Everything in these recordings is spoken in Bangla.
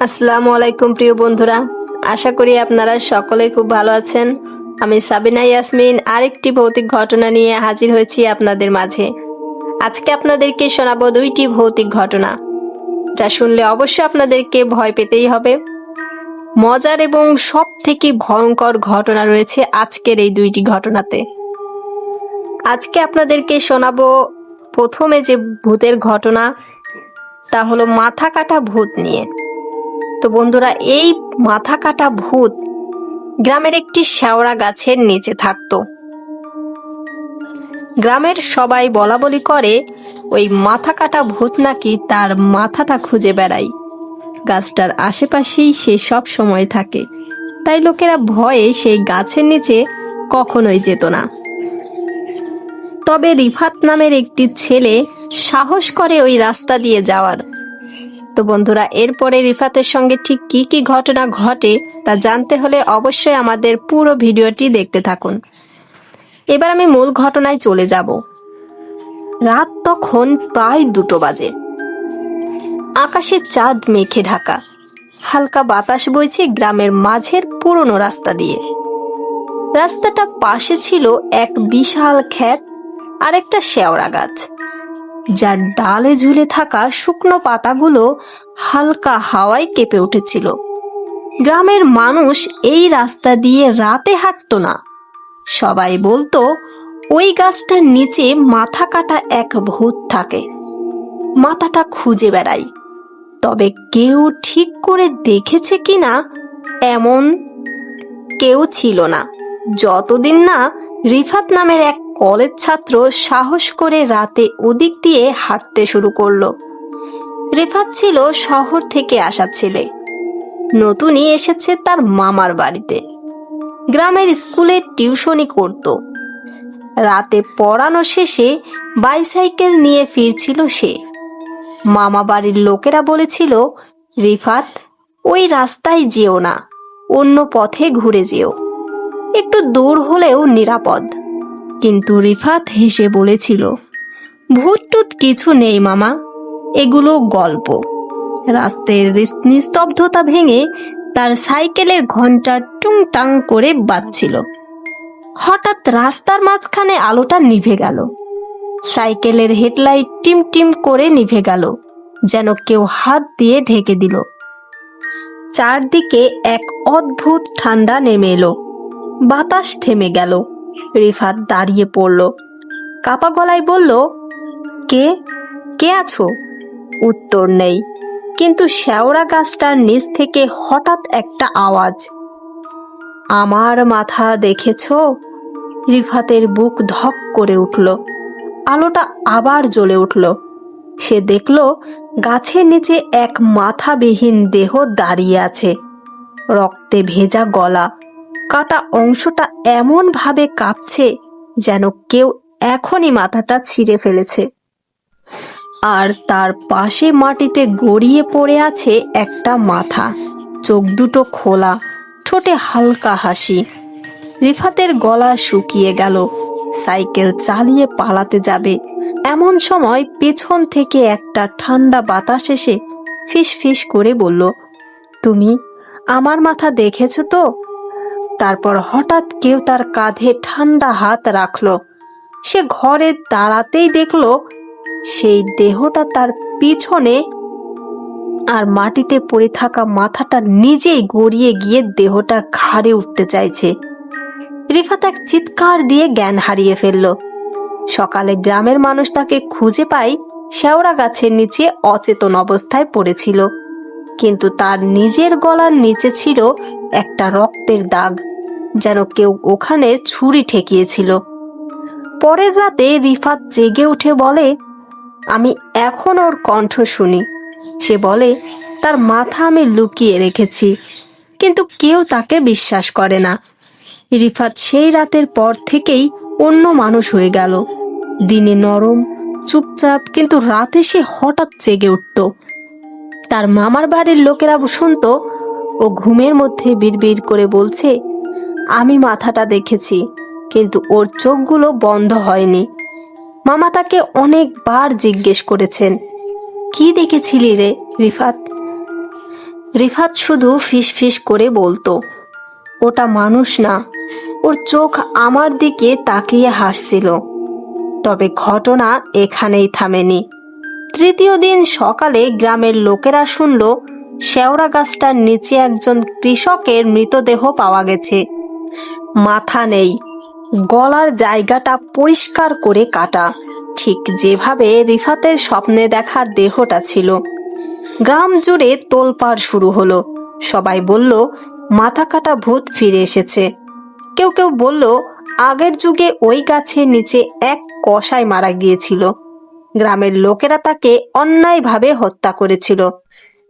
আসসালামু আলাইকুম প্রিয় বন্ধুরা, আশা করি আপনারা সকলে খুব ভালো আছেন। আমি সাবিনা ইয়াসমিন আরেকটি ভৌতিক ঘটনা নিয়ে হাজির হয়েছি আপনাদের মাঝে। আজকে আপনাদেরকে শোনাবো দুইটি ভৌতিক ঘটনা, যা শুনলে অবশ্যই আপনাদেরকে ভয় পেতেই হবে। মজার এবং সব থেকে ভয়ঙ্কর ঘটনা রয়েছে আজকের এই দুইটি ঘটনাতে। আজকে আপনাদেরকে শোনাবো প্রথমে যে ভূতের ঘটনা, তা হলো মাথা কাটা ভূত নিয়ে। তো বন্ধুরা, এই মাথা কাটা ভূত গ্রামের একটি শেওড়া গাছের নিচে থাকতো। গ্রামের সবাই বলা বলি করে ওই মাথা কাটা ভূত নাকি তার মাথাটা খুঁজে বেড়ায়। গাছটার আশেপাশেই সে সব সময় থাকে, তাই লোকেরা ভয়ে সেই গাছের নিচে কখনোই যেত না। তবে রিফাত নামের একটি ছেলে সাহস করে ওই রাস্তা দিয়ে যাওয়ার। তো বন্ধুরা, এরপরে রিফাতের সঙ্গে ঠিক কি কি ঘটনা ঘটে তা জানতে হলে অবশ্যই আমাদের পুরো ভিডিওটি দেখতে থাকুন। এবার আমি মূল ঘটনায় চলে যাব। রাত তখন প্রায় 2টো বাজে। আকাশে চাঁদ মেঘে ঢাকা, হালকা বাতাস বইছে গ্রামের মাঝের পুরনো রাস্তা দিয়ে। রাস্তাটা পাশে ছিল এক বিশাল ক্ষেত আর একটা শেওড়া গাছ, যার ডালে ঝুলে থাকা শুকনো পাতাগুলো হালকা হাওয়ায় কেঁপে উঠেছিল। গ্রামের মানুষ এই রাস্তা দিয়ে রাতে হাঁটতো না। সবাই বলতো ওই গাছটার নিচে মাথা কাটা এক ভূত থাকে, মাথাটা খুঁজে বেড়ায়। তবে কেউ ঠিক করে দেখেছে কিনা এমন কেউ ছিল না, যতদিন না রিফাত নামের এক কলেজ ছাত্র সাহস করে রাতে ওদিক দিয়ে হাঁটতে শুরু করলো। রিফাত ছিল শহর থেকে আসা ছেলে, নতুনই এসেছে তার মামার বাড়িতে। গ্রামের স্কুলে টিউশনি করত। রাতে পড়ানো শেষে বাইসাইকেল নিয়ে ফিরছিল সে। মামা বাড়ির লোকেরা বলেছিল, রিফাত, ওই রাস্তায় যেও না, অন্য পথে ঘুরে যেও, একটু দূর হলেও নিরাপদ। কিন্তু রিফাত হেসে বলেছিল, ভূত টুত কিছু নেই মামা, এগুলো গল্প। রাস্তার নিস্তব্ধতা ভেঙে তার সাইকেলের ঘন্টা টুংটাং করে বাজছিল। হঠাৎ রাস্তার মাঝখানে আলোটা নিভে গেল। সাইকেলের হেডলাইট টিম টিম করে নিভে গেল, যেন কেউ হাত দিয়ে ঢেকে দিল। চারদিকে এক অদ্ভুত ঠান্ডা নেমে এলো। বাতাস থেমে গেল। রিফাত দাঁড়িয়ে পড়ল, কাপা গলায় বলল, কে কে আছো? উত্তর নেই, কিন্তু শেওড়া গাছটার নিচ থেকে হঠাৎ একটা আওয়াজ, আমার মাথা দেখেছো? রিফাতের বুক ধক করে উঠল। আলোটা আবার জ্বলে উঠল। সে দেখল গাছের নিচে এক মাথাবিহীন দেহ দাঁড়িয়ে আছে। রক্তে ভেজা গলা, কাটা অংশটা এমন ভাবে কাঁপছে যেন কেউ এখনই মাথাটা ছিঁড়ে ফেলেছে। আর তার পাশে মাটিতে গড়িয়ে পড়ে আছে একটা মাথা, চোখ দুটো খোলা, ঠোঁটে হালকা হাসি। রিফাতের গলা শুকিয়ে গেল। সাইকেল চালিয়ে পালাতে যাবে, এমন সময় পেছন থেকে একটা ঠান্ডা বাতাস এসে ফিস ফিস করে বলল, তুমি আমার মাথা দেখেছো তো? তারপর হঠাৎ কেউ তার কাঁধে ঠান্ডা হাত রাখলো। সে ঘরে দাঁড়াতেই দেখলো সেই দেহটা তার পিছনে, আর মাটিতে পড়ে থাকা মাথাটা নিজেই গড়িয়ে গিয়ে দেহটা ঘাড়ে উঠতে চাইছে। রিফাত এক চিৎকার দিয়ে জ্ঞান হারিয়ে ফেলল। সকালে গ্রামের মানুষ তাকে খুঁজে পায় শেওড়া গাছের নিচে অচেতন অবস্থায় পড়েছিল, কিন্তু তার নিজের গলার নিচে ছিল একটা রক্তের দাগ, যেন কেউ ওখানে ছুরি ঠেকিয়েছিল। পরের রাতে রিফাত জেগে উঠে বলে, আমি এখন ওর কণ্ঠ শুনি। সে বলে, তার মাথা আমি লুকিয়ে রেখেছি, কিন্তু কেউ তাকে বিশ্বাস করে না। রিফাত সেই রাতের পর থেকেই অন্য মানুষ হয়ে গেল। দিনে নরম, চুপচাপ, কিন্তু রাতে সে হঠাৎ জেগে উঠত। তার মামার বাড়ির লোকেরা শুনতো ও ঘুমের মধ্যে বিড়বিড় করে বলছে, আমি মাথাটা দেখেছি, কিন্তু ওর চোখগুলো বন্ধ হয়নি। মামা তাকে অনেকবার জিজ্ঞেস করেছেন, কি দেখেছিলি রে রিফাত? রিফাত শুধু ফিসফিস করে বলতো, ওটা মানুষ না, ওর চোখ আমার দিকে তাকিয়ে হাসছিল। তবে ঘটনা এখানেই থামেনি। তৃতীয় দিন সকালে গ্রামের লোকেরা শুনল শেওড়া গাছটার নিচে একজন কৃষকের মৃতদেহ পাওয়া গেছে। মাথা নেই, গলার জায়গাটা পরিষ্কার করে কাটা, ঠিক যেভাবে রিফাতের স্বপ্নে দেখার দেহটা ছিল। গ্রাম জুড়ে তোলপাড় শুরু হলো। সবাই বলল মাথা কাটা ভূত ফিরে এসেছে। কেউ কেউ বলল আগের যুগে ওই গাছের নিচে এক কসাই মারা গিয়েছিল, গ্রামের লোকেরা তাকে অন্যায়ভাবে হত্যা করেছিল,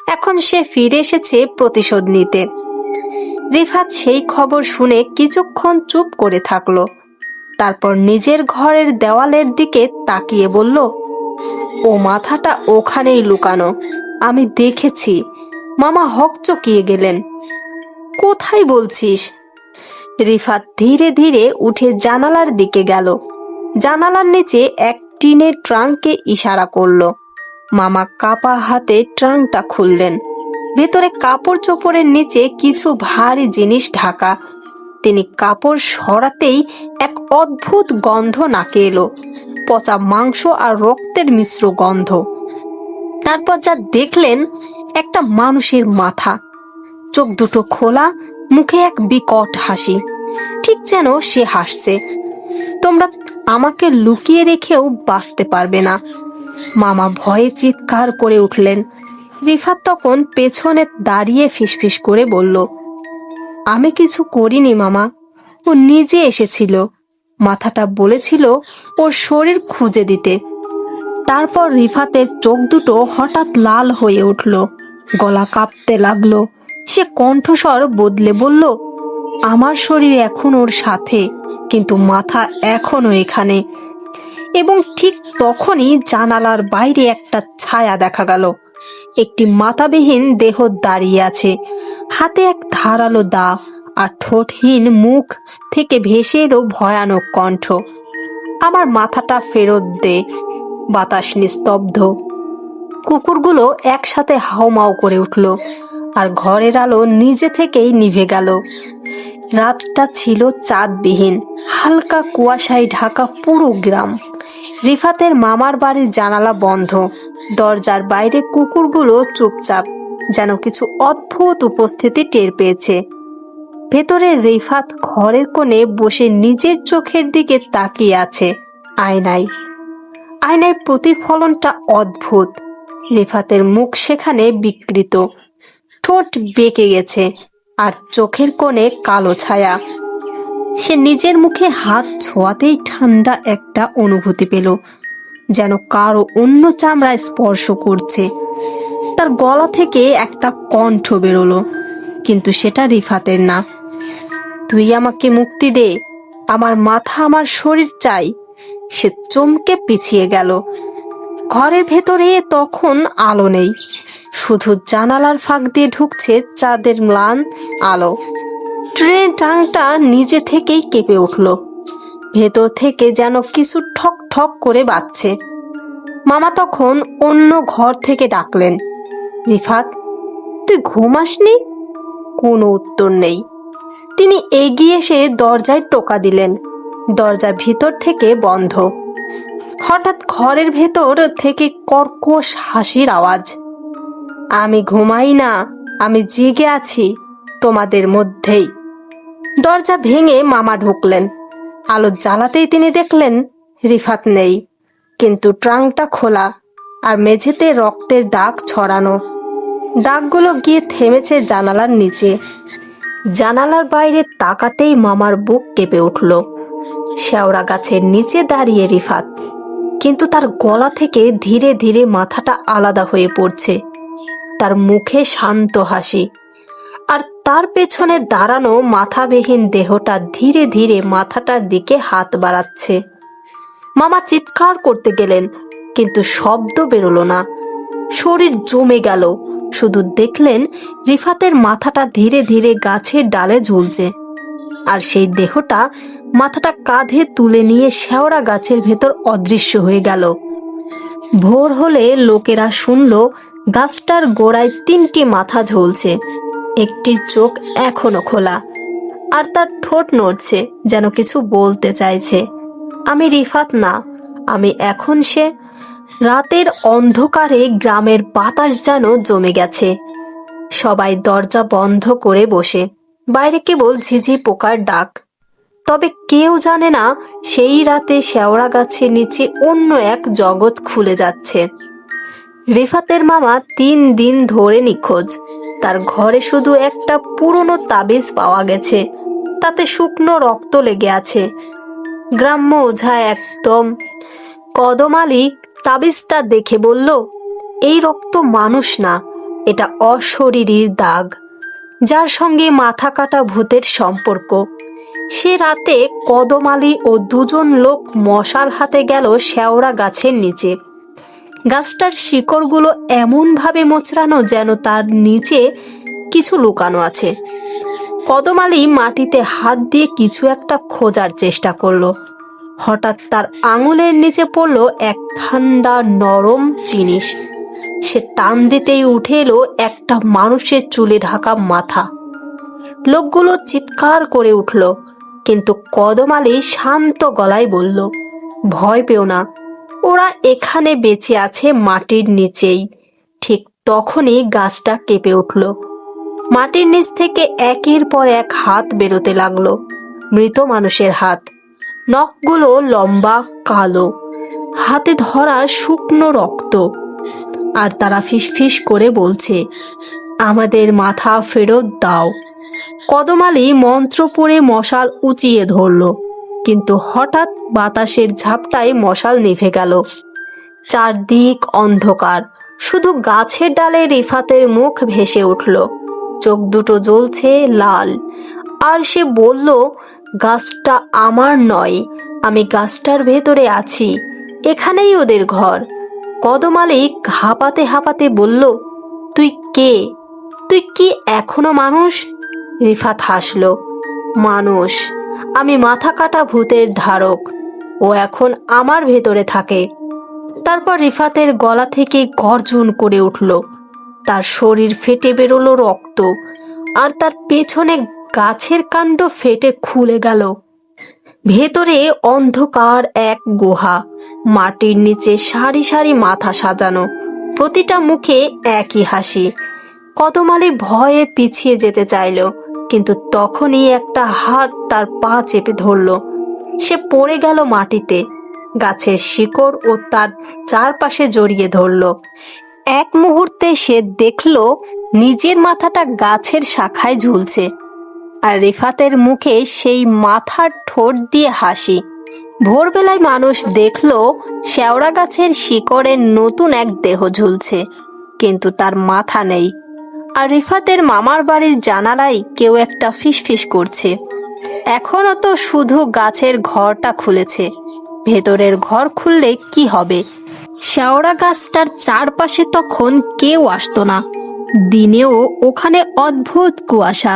এখন সে ফিরে এসেছে প্রতিশোধ নিতে। রিফাত সেই খবর শুনে কিছুক্ষণ চুপ করে থাকলো। তারপর নিজের ঘরের দেওয়ালের দিকে তাকিয়ে বলল, ও মাথাটা ওখানেই লুকানো, আমি দেখেছি। মামা হকচকিয়ে গেলেন। কোথায় বলছিস? রিফাত ধীরে ধীরে উঠে জানালার দিকে গেল। জানালার নিচে এক টিনের ট্রাঙ্কে ইশারা করলো। মামা কাপা হাতে ট্রাঙ্কটা খুললেন। ভেতরে কাপড় চোপড়ের নিচে কিছু ভারী জিনিস ঢাকা। তিনি কাপড় সরাতেই এক অদ্ভুত গন্ধ নাকে এলো, পচা মাংস আর রক্তের মিশ্র গন্ধ। তারপর যা দেখলেন, একটা মানুষের মাথা, চোখ দুটো খোলা, মুখে এক বিকট হাসি, ঠিক যেন সে হাসছে, তোমরা আমাকে লুকিয়ে রেখেও বাঁচতে পারবে না। মামা ভয়ে চিৎকার করে উঠলেন। রিফাত তখন পেছনে দাঁড়িয়ে ফিসফিস করে বলল, আমি কিছু করিনি মামা, ও নিজে এসেছিল। মাথাটা বলেছিল ওর শরীর খুঁজে দিতে। তারপর রিফাতের চোখ দুটো হঠাৎ লাল হয়ে উঠল, গলা কাঁপতে লাগলো। সে কণ্ঠস্বর বদলে বলল, আমার শরীর এখন ওর সাথে, কিন্তু মাথা এখনো এখানে। এবং ঠিক তখনই জানালার বাইরে একটা ছায়া দেখা গেল। একটি মাথাবিহীন দেহ দাঁড়িয়ে আছে, হাতে এক ধারালো দা, আর ঠোঁটহীন মুখ থেকে ভেসে এলো ভয়ানক কণ্ঠ, আমার মাথাটা ফেরত দে। বাতাস নিস্তব্ধ। কুকুরগুলো একসাথে হাউমাউ করে উঠল, আর ঘরের আলো নিজে থেকেই নিভে গেল। রাতটা ছিল চাঁদবিহীন, হালকা কুয়াশায় ঢাকা পুরো গ্রাম। রিফাতের মামার বাড়ির জানালা বন্ধ, দরজার বাইরে কুকুরগুলো চুপচাপ, যেন কিছু অদ্ভুত উপস্থিতি টের পেয়েছে। ভেতরে রিফাত ঘরের কোণে বসে নিজের চোখের দিকে তাকিয়ে আছে। আয়নায় আয়নায় প্রতিফলনটা অদ্ভুত। রিফাতের মুখ সেখানে বিকৃত, ঠোঁট বেঁকে গেছে, আর চোখের কোণে কালো ছায়া। সে নিজের মুখে হাত ছোঁয়াতেই ঠান্ডা একটা অনুভূতি পেল, যেন কারো অন্য চামড়ায় স্পর্শ করছে। তার গলা থেকে একটা কণ্ঠ বেরোলো, কিন্তু সেটা রিফাতের না। তুই আমাকে মুক্তি দে, আমার মাথা আমার শরীর চাই। সে চমকে পিছিয়ে গেল। ঘরের ভেতরে তখন আলো নেই, শুধু জানালার ফাঁক দিয়ে ঢুকছে চাঁদের ম্লান আলো। ট্রেনের টাংটা নিজে থেকেই কেঁপে উঠল, ভেতর থেকে যেন কিছু ঠক ঠক করে বাজছে। মামা তখন অন্য ঘর থেকে ডাকলেন, রিফাত, তুই ঘুমাসনি? কোনো উত্তর নেই। তিনি এগিয়ে এসে দরজায় টোকা দিলেন। দরজা ভিতর থেকে বন্ধ। হঠাৎ ঘরের ভেতর থেকে কর্কশ হাসির আওয়াজ। আমি ঘুমাই না, আমি জেগে আছি তোমাদের মধ্যেই। দরজা ভেঙে মামা ঢুকলেন। আলো জ্বালাতেই তিনি দেখলেন রিফাত নেই, কিন্তু ট্রাঙ্কটা খোলা, আর মেঝেতে রক্তের দাগ ছড়ানো। দাগগুলো গিয়ে থেমেছে জানালার নিচে। জানালার বাইরে তাকাতেই মামার বুক কেঁপে উঠল। শেওড়া গাছের নিচে দাঁড়িয়ে রিফাত, কিন্তু তার গলা থেকে ধীরে ধীরে মাথাটা আলাদা হয়ে পড়ছে। তার মুখে শান্ত হাসি, আর তার পেছনে দাঁড়ানো মাথাবিহীন দেহটা ধীরে ধীরে মাথাটার দিকে হাত বাড়াচ্ছে। মামা চিৎকার করতে গেলেন, কিন্তু শব্দ বেরোলো না। শরীর জমে গেল। শুধু দেখলেন রিফাতের মাথাটা ধীরে ধীরে গাছের ডালে ঝুলছে, আর সেই দেহটা মাথাটা কাঁধে তুলে নিয়ে শেওড়া গাছের ভেতর অদৃশ্য হয়ে গেল। ভোর হলে লোকেরা শুনল গাছটার গোড়ায় 3টি মাথা ঝুলছে, একটি চোখ এখনো খোলা, আর তার ঠোঁট নড়ছে, যেন কিছু বলতে চাইছে। আমি রিফাত না, আমি এখন সে। রাতের অন্ধকারে গ্রামের বাতাস যেন জমে গেছে। সবাই দরজা বন্ধ করে বসে, বাইরে কেবল ঝিঝি পোকার ডাক। তবে কেউ জানে না সেই রাতে শেওড়া গাছের নিচে অন্য এক জগৎ খুলে যাচ্ছে। রিফাতের মামা 3 দিন ধরে নিখোঁজ। তার ঘরে শুধু একটা পুরনো তাবিজ পাওয়া গেছে, তাতে শুকনো রক্ত লেগে আছে। গ্রাম্য ওঝা একদম কদম আলী তাবিজটা দেখে বলল, এই রক্ত মানুষ না, এটা অশরীরীর দাগ, যার সঙ্গে মাথা কাটা ভূতের সম্পর্ক। সে রাতে কদম আলী ও 2 জন লোক মশাল হাতে গেল শেওড়া গাছের নিচে। গাছটার শিকড়গুলো এমনভাবে মোচড়ানো যেন তার নিচে কিছু লুকানো আছে। কদম আলী মাটিতে হাত দিয়ে কিছু একটা খোঁজার চেষ্টা করলো। হঠাৎ তার আঙুলের নিচে পড়লো এক ঠান্ডা নরম জিনিস। সে টান দিতেই উঠে এলো একটা মানুষের চুলে ঢাকা মাথা। লোকগুলো চিৎকার করে উঠল, কিন্তু কদম আলী শান্ত গলায় বলল, ভয় পেও না, ওরা এখানে বেঁচে আছে মাটির নিচেই। ঠিক তখনই গাছটা কেঁপে উঠল। মাটির নিচ থেকে একের পর এক হাত বেরোতে লাগলো, মৃত মানুষের হাত। নখগুলো লম্বা, কালো, হাতে ধরা শুকনো রক্ত। আর তারা ফিসফিস করে বলছে, আমাদের মাথা ফেরত দাও। কদম আলী মন্ত্র পড়ে মশাল উঁচিয়ে ধরল, কিন্তু হঠাৎ বাতাসের ঝাপটায় মশাল নিভে গেল। চারদিক অন্ধকার, শুধু গাছের ডালে রিফাতের মুখ ভেসে উঠল। চোখ দুটো জ্বলছে লাল, আর সে বলল, গাছটা আমার নয়, আমি গাছটার ভেতরে আছি, এখানেই ওদের ঘর। কদম আলী হাঁপাতে হাঁপাতে বলল, তুই কে? তুই কি এখনো মানুষ? রিফাত হাসল, মানুষ, আমি মাথা কাটা ভূতের ধারক, ও এখন আমার ভেতরে থাকে। তারপর রিফাতের গলা থেকে গর্জন করে উঠল, তার শরীর ফেটে বেরোলো রক্ত, আর তার পেছনে গাছের কাণ্ড ফেটে খুলে গেল। ভেতরে অন্ধকার এক গুহা, মাটির নিচে সারি সারি মাথা সাজানো, প্রতিটা মুখে একই হাসি। কদম আলী ভয়ে পিছিয়ে যেতে চাইল, কিন্তু তখনই একটা হাত তার পা চেপে ধরল। সে পড়ে গেল মাটিতে, গাছের শিকড় ও তার চারপাশে জড়িয়ে ধরল। এক মুহূর্তে সে দেখল নিজের মাথাটা গাছের শাখায় ঝুলছে, আর রিফাতের মুখে সেই মাথার ঠোঁট দিয়ে হাসি। ভোরবেলায় মানুষ দেখল শেওড়া গাছের শিকড়ের নতুন এক দেহ ঝুলছে, কিন্তু তার মাথা নেই। আর রিফাতের মামার বাড়ির জানালায় কেউ একটা ফিসফিস করছে, এখনো তো শুধু গাছের ঘরটা খুলেছে, ভেতরের ঘর খুললে কি হবে? শেওড়া গাছটার চারপাশে তখন কেউ আসতো না। দিনেও ওখানে অদ্ভুত কুয়াশা,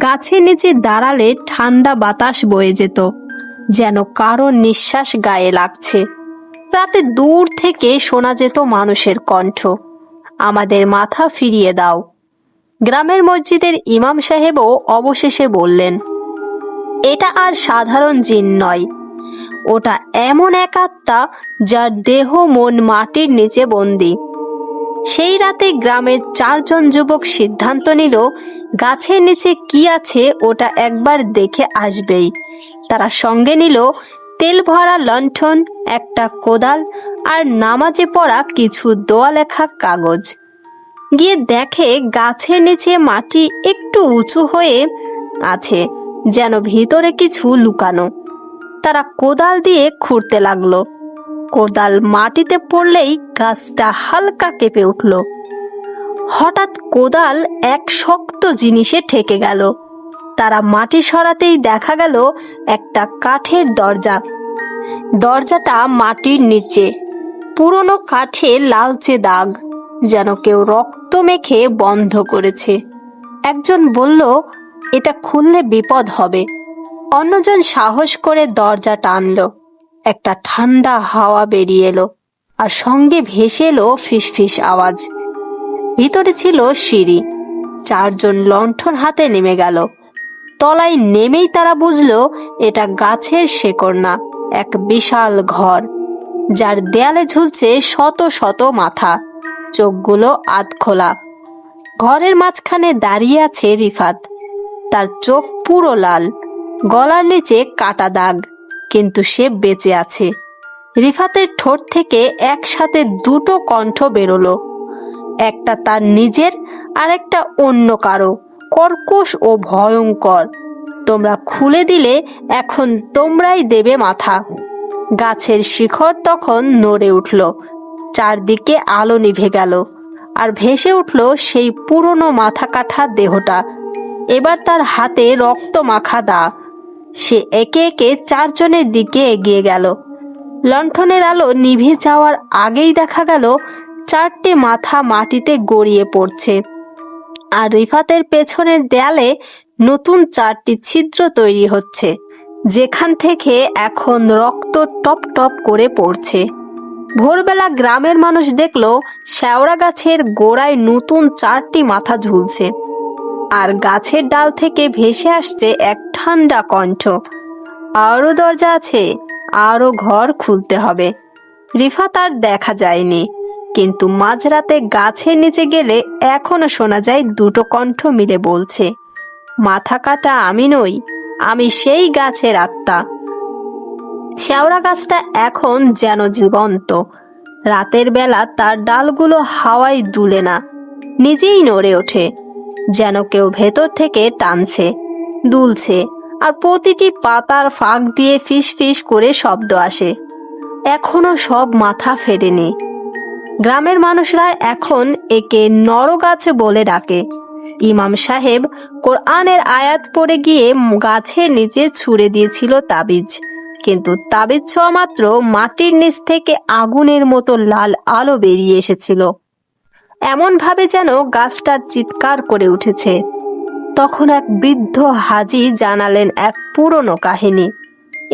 গাছের নিচে দাঁড়ালে ঠান্ডা বাতাস বয়ে যেত, যেন কারো নিঃশ্বাস গায়ে লাগছে। রাতে দূর থেকে শোনা যেত মানুষের কণ্ঠ, আমাদের মাথা ফিরিয়ে দাও। গ্রামের মসজিদের ইমাম সাহেবও অবশেষে বললেন, এটা আর সাধারণ জিন নয়, ওটা এমন এক আত্মা যার দেহ মন মাটির নিচে বন্দী। সেই রাতে গ্রামের 4 জন যুবক সিদ্ধান্ত নিল, গাছের নিচে কি আছে ওটা একবার দেখে আসবেই। তারা সঙ্গে নিল তেল ভরা লণ্ঠন, একটা কোদাল, আর নামাজে পড়া কিছু দোয়া লেখা কাগজ। গিয়ে দেখে গাছের নিচে মাটি একটু উঁচু হয়ে আছে, যেন ভিতরে কিছু লুকানো। তারা কোদাল দিয়ে খুঁড়তে লাগলো। কোদাল মাটিতে পড়লেই গাছটা হালকা কেঁপে উঠল। হঠাৎ কোদাল এক শক্ত জিনিসে ঠেকে গেল। তারা মাটি সরাতেই দেখা গেল একটা কাঠের দরজা। দরজাটা মাটির নিচে, পুরনো কাঠে লালচে দাগ, যেন কেউ রক্ত মেখে বন্ধ করেছে। একজন বলল, এটা খুললে বিপদ হবে। অন্যজন সাহস করে দরজা টানল। একটা ঠান্ডা হাওয়া বেরিয়ে এলো, আর সঙ্গে ভেসে এলো ফিসফিস আওয়াজ। ভিতরে ছিল সিঁড়ি। চারজন লণ্ঠন হাতে নেমে গেল। তলায় নেমেই তারা বুঝলো এটা গাছের শেকড় না, এক বিশাল ঘর, যার দেয়ালে ঝুলছে শত শত মাথা, চোখগুলো আধখোলা। ঘরের মাঝখানে দাঁড়িয়ে আছে রিফাত। তার চোখ পুরো লাল, গলার নিচে কাটা দাগ, কিন্তু সে বেঁচে আছে। রিফাতের ঠোঁট থেকে একসাথে দুটো কণ্ঠ বেরোলো, একটা তার নিজের আর একটা অন্য কারো, কর্কশ ও ভয়ঙ্কর। তোমরা খুলে দিলে এখন তোমরাই দেবে মাথা। গাছের শিখর তখন নড়ে উঠল, চারদিকে আলো নিভে গেল, আর ভেসে উঠল সেই পুরনো মাথা কাটা দেহটা। এবার তার হাতে রক্ত মাখা দা। সে একে একে চারজনের দিকে এগিয়ে গেল। লণ্ঠনের আলো নিভে যাওয়ার আগেই দেখা গেল চারটে মাথা মাটিতে গড়িয়ে পড়ছে, আর রিফাতের পেছনের দেয়ালে নতুন চারটি ছিদ্র তৈরি হচ্ছে, যেখান থেকে এখন রক্ত টপ টপ করে পড়ছে। ভোরবেলা গ্রামের মানুষ দেখল শেওড়া গাছের গোড়ায় নতুন চারটি মাথা ঝুলছে, আর গাছের ডাল থেকে ভেসে আসছে এক ঠান্ডা কণ্ঠ, আরো দরজা আছে, আরো ঘর খুলতে হবে। রিফাত আর দেখা যায়নি, কিন্তু মাঝরাতে গাছের নিচে গেলে এখনো শোনা যায় দুটো কণ্ঠ মিলে বলছে, মাথা কাটা আমি নই, আমি সেই গাছের আত্মা। শেওড়া গাছটা এখন যেন জীবন্ত। রাতের বেলা তার ডালগুলো হাওয়ায় দুলে না, নিজেই নড়ে ওঠে, যেন কেউ ভেতর থেকে টানছে, দুলছে, আর প্রতিটি পাতার ফাঁক দিয়ে ফিস ফিস করে শব্দ আসে। এখনো সব মাথা ফেরেনি। গ্রামের মানুষরা এখন একে নরগাছ বলে ডাকে। ইমাম সাহেব কোরআনের আয়াত পড়ে গিয়ে গাছের নিচে ছুঁড়ে দিয়েছিল তাবিজ, কিন্তু তাবিজ ছোঁয়া মাত্র মাটির নিচ থেকে আগুনের মতো লাল আলো বেরিয়ে এসেছিল, এমন ভাবে যেন গাছটা চিৎকার করে উঠেছে। তখন এক বৃদ্ধ হাজী জানালেন এক পুরনো কাহিনী।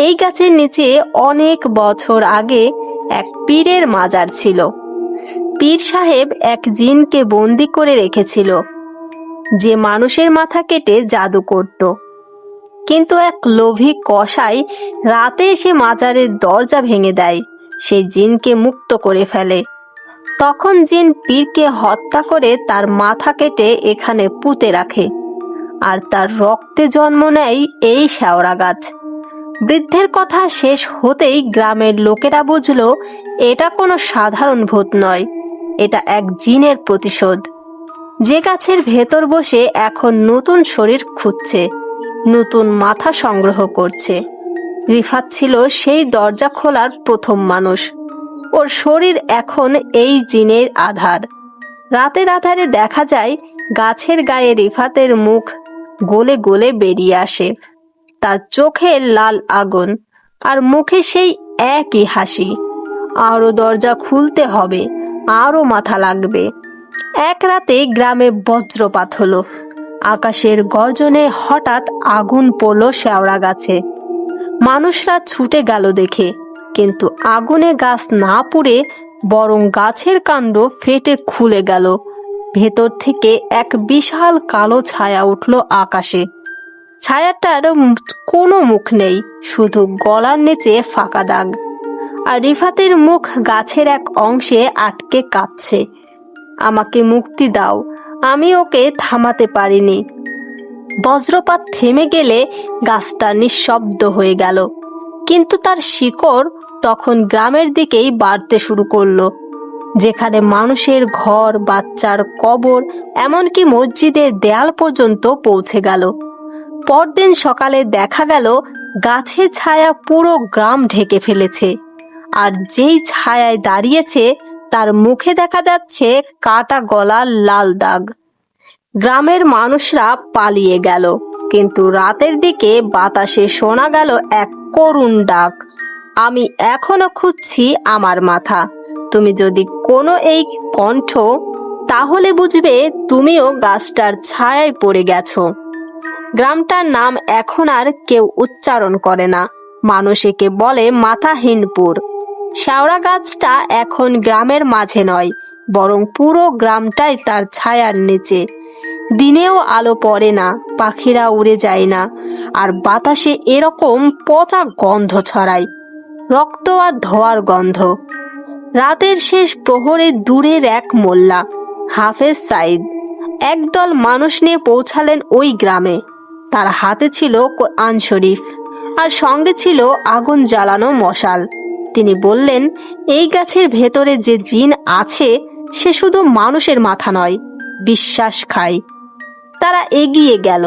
এই গাছের নিচে অনেক বছর আগে এক পীরের মাজার ছিল। পীর সাহেব এক জিনকে বন্দি করে রেখেছিল, যে মানুষের মাথা কেটে জাদু করত। কিন্তু এক লোভী কসাই রাতে এসে মাজারের দরজা ভেঙে দেয়, সেই জিনকে মুক্ত করে ফেলে। তখন জিন পীরকে হত্যা করে তার মাথা কেটে এখানে পুঁতে রাখে, আর তার রক্তে জন্ম নেয় এই শেওড়া গাছ। বৃদ্ধের কথা শেষ হতেই গ্রামের লোকেরা বুঝল এটা কোনো সাধারণ ভূত নয়, এটা এক জিনের প্রতিশোধ, যে গাছের ভেতর বসে এখন নতুন শরীর খুঁজছে, নতুন মাথা সংগ্রহ করছে। রিফাত ছিল সেই দরজা খোলার প্রথম মানুষ। ওর শরীর এখন এই জিনের আধার। রাতের আধারে দেখা যায় গাছের গায়ে রিফাতের মুখ গলে গলে বেরিয়ে আসে, তার চোখে লাল আগুন, আর মুখে সেই একই হাসি, আরো দরজা খুলতে হবে, আরো মাথা লাগবে। এক রাতে গ্রামে বজ্রপাত হলো। আকাশের গর্জনে হঠাৎ আগুন পড়ল শেওড়া গাছে। মানুষরা ছুটে গেল দেখে, কিন্তু আগুনে গাছ না পুড়ে বরং গাছের কাণ্ড ফেটে খুলে গেল। ভেতর থেকে এক বিশাল কালো ছায়া উঠল আকাশে। ছায়াটার কোনো মুখ নেই, শুধু গলার নিচে ফাঁকা দাগ, আর রিফাতের মুখ গাছের এক অংশে আটকে কাঁদছে। আমাকে মুক্তি দাও, আমি ওকে থামাতে পারিনি। বজ্রপাত থেমে গেলে গাছটা নিঃশব্দ হয়ে গেল, কিন্তু তার শিকড় তখন গ্রামের দিকেই বাড়তে শুরু করলো, যেখানে মানুষের ঘর, বাচ্চার কবর, এমনকি মসজিদের দেয়াল পর্যন্ত পৌঁছে গেল। পরদিন সকালে দেখা গেল গাছের ছায়া পুরো গ্রাম ঢেকে ফেলেছে, আর যেই ছায়ায় দাঁড়িয়েছে তার মুখে দেখা যাচ্ছে কাটা গলার লাল দাগ। গ্রামের মানুষরা পালিয়ে গেল, কিন্তু রাতের দিকে বাতাসে শোনা গেল এক করুণ ডাক, আমি এখনো খুঁজছি আমার মাথা। তুমি যদি কোনো এই কণ্ঠ, তাহলে বুঝবে তুমিও গাছটার ছায়ায় পড়ে গেছো। গ্রামটার নাম এখন আর কেউ উচ্চারণ করে না, মানুষ একে বলে মাথাহীনপুর। শেওড়া গাছটা এখন গ্রামের মাঝে নয়, বরং পুরো গ্রামটাই তার ছায়ার নিচে। দিনেও আলো পড়ে না, পাখিরা উড়ে যায় না, আর বাতাসে এরকম পচা গন্ধ ছড়ায়, রক্ত আর ধোঁয়ার গন্ধ। রাতের শেষ প্রহরে দূরের এক মোল্লা, হাফেজ সাইদ, একদল মানুষ নিয়ে পৌঁছালেন ওই গ্রামে। তার হাতে ছিল কোরআন শরীফ, আর সঙ্গে ছিল আগুন জ্বালানো মশাল। তিনি বললেন, এই গাছের ভেতরে যে জিন আছে সে শুধু মানুষের মাথা নয়, বিশ্বাস খায়। তারা এগিয়ে গেল।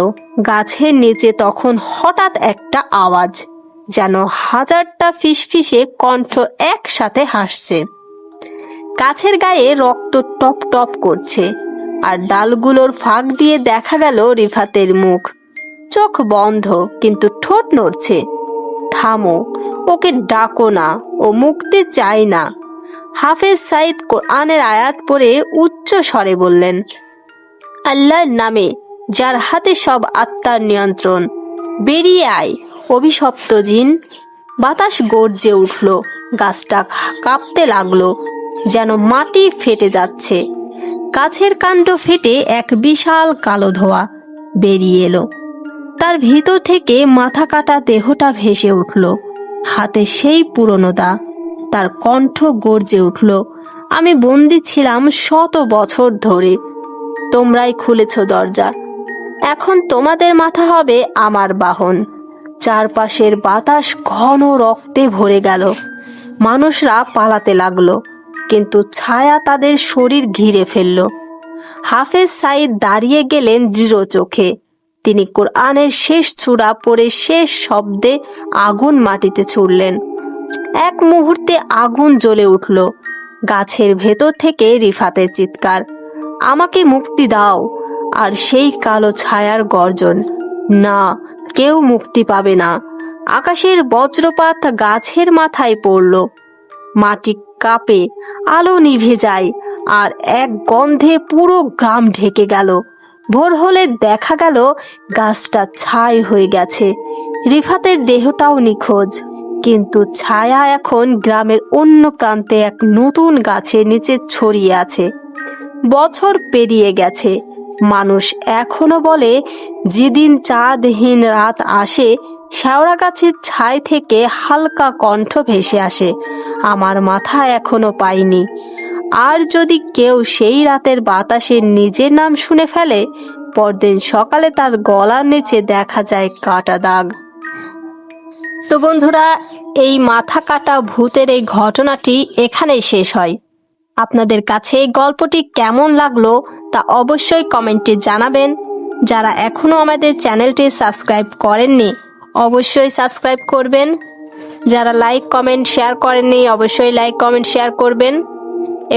গাছের নিচে তখন হঠাৎ একটা আওয়াজ, যেন হাজারটা ফিসফিসে কণ্ঠ একসাথে হাসছে। গাছের গায়ে রক্ত টপ টপ করছে, আর ডালগুলোর ফাঁক দিয়ে দেখা গেল রিফাতের মুখ। চোখ বন্ধ, কিন্তু ঠোঁট নড়ছে। থামো, ওকে ডাকো না, ও মুক্তি চায় না। হাফেজ সাইদ কোরআনের আয়াত পড়ে উচ্চ স্বরে বললেন, আল্লাহর নামে, যার হাতে সব আত্মার নিয়ন্ত্রণ, বেরিয়ে আয় অভিশপ্ত জিন। বাতাস গর্জে উঠল, গাছটা কাঁপতে লাগলো, যেন মাটি ফেটে যাচ্ছে। গাছের কাণ্ড ফেটে এক বিশাল কালো ধোঁয়া বেরিয়ে এলো। তার ভিতর থেকে মাথা কাটা দেহটা ভেসে উঠল, হাতে সেই পুরনো দা। তার কণ্ঠ গর্জে উঠল, আমি বন্দী ছিলাম শত বছর ধরে, তোমরাই খুলেছ দরজা, এখন তোমাদের মাথা হবে আমার বাহন। চারপাশের বাতাস ঘন রক্তে ভরে গেল। মানুষরা পালাতে লাগলো, কিন্তু ছায়া তাদের শরীর ঘিরে ফেলল। হাফেজ সাইদ দাঁড়িয়ে গেলেন দৃঢ় চোখে। তিনি কোরআনের শেষ সূরা পড়ে শেষ শব্দে আগুন মাটিতে ছুড়লেন। এক মুহূর্তে আগুন জ্বলে উঠল। গাছের ভেতর থেকে রিফাতের চিৎকার, আমাকে মুক্তি দাও! আর সেই কালো ছায়ার গর্জন, না, কেউ মুক্তি পাবে না। আকাশের বজ্রপাত গাছের মাথায় পড়ল, মাটি কাঁপে, আলো নিভে যায়, আর এক গন্ধে পুরো গ্রাম ঢেকে গেল। ভোর হলে দেখা গেল গাছটা ছাই হয়ে গেছে, রিফাতের দেহটাও নিখোঁজ। কিন্তু ছায়া এখন গ্রামের অন্য প্রান্তে এক নতুন গাছের নিচে ছড়িয়ে আছে। বছর পেরিয়ে গেছে, মানুষ এখনো বলে, যেদিন চাঁদহীন রাত আসে, শেওড়া গাছের ছাই থেকে হালকা কণ্ঠ ভেসে আসে, আমার মাথা এখনো পাইনি। আর যদি কেউ সেই রাতের বাতাসে নিজের নাম শুনে ফেলে, পরদিন সকালে তার গলার নিচে দেখা যায় কাটা দাগ। তো বন্ধুরা, এই মাথা কাটা ভূতের এই ঘটনাটি এখানেই শেষ হয়। আপনাদের কাছে এই গল্পটি কেমন লাগলো তা অবশ্যই কমেন্টে জানাবেন। যারা এখনো আমাদের চ্যানেলটি সাবস্ক্রাইব করেননি, অবশ্যই সাবস্ক্রাইব করবেন। যারা লাইক কমেন্ট শেয়ার করেননি, অবশ্যই লাইক কমেন্ট শেয়ার করবেন,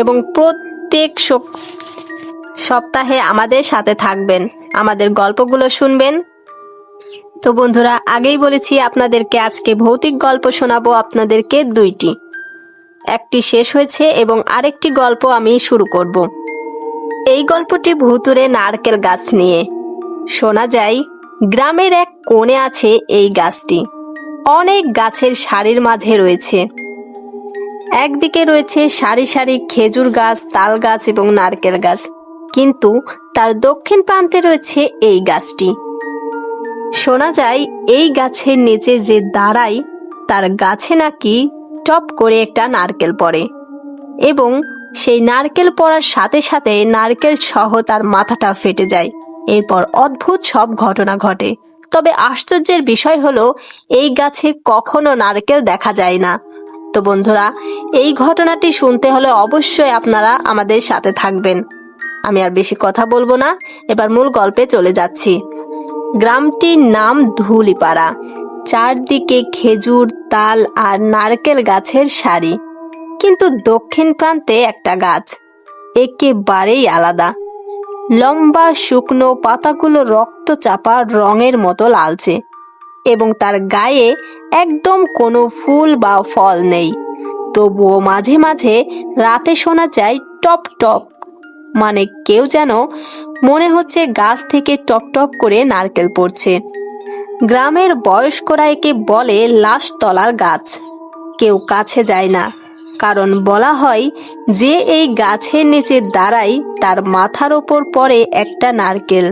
এবং প্রত্যেক সপ্তাহে আমাদের সাথে থাকবেন, আমাদের গল্পগুলো শুনবেন। তো বন্ধুরা, আগেই বলেছি আপনাদেরকে আজকে ভৌতিক গল্প শোনাবো আপনাদেরকে দুইটি। একটি শেষ হয়েছে এবং আরেকটি গল্প আমি শুরু করব। এই গল্পটি ভুতুরে নারকেল গাছ নিয়ে। শোনা যায় গ্রামের এক কোণে আছে এই গাছটি। অনেক গাছের সারির মাঝে রয়েছে। একদিকে রয়েছে সারি সারি খেজুর গাছ, তাল গাছ এবং নারকেল গাছ, কিন্তু তার দক্ষিণ প্রান্তে রয়েছে এই গাছটি। শোনা যায় এই গাছের নিচে যে দাঁড়ায় তার গাছে নাকি টপ করে একটা নারকেল পড়ে, এবং সেই নারকেল পড়ার সাথে সাথে নারকেল সহ তার মাথাটা ফেটে যায়। এরপর অদ্ভুত সব ঘটনা ঘটে। তবে আশ্চর্যের বিষয় হলো এই গাছে কখনো নারকেল দেখা যায় না। তো বন্ধুরা, এই ঘটনাটি শুনতে হলে অবশ্যই আপনারা আমাদের সাথে থাকবেন। আমি আর বেশি কথা বলবো না, এবার মূল গল্পে চলে যাচ্ছি। গ্রামটির নাম ধুলিপাড়া। চারদিকে খেজুর, তাল আর নারকেল গাছের সারি, কিন্তু দক্ষিণ প্রান্তে একটা গাছ একেবারেই আলাদা। লম্বা শুকনো পাতাগুলো রক্তচাপা রঙের মতো লালচে, এবং তার গায়ে একদম কোনো ফুল বা ফল নেই। তবুও মাঝে মাঝে রাতে শোনা যায় টপ টপ, মানে কেউ যেন, মনে হচ্ছে গাছ থেকে টপ টপ করে নারকেল পড়ছে। গ্রামের বয়স্করা একে বলে লাশ তলার গাছ। কেউ কাছে যায় না, কারণ বলা হয় যে এই গাছের নিচে দাঁড়ায় তার মাথার ওপর পড়ে একটা নারকেল,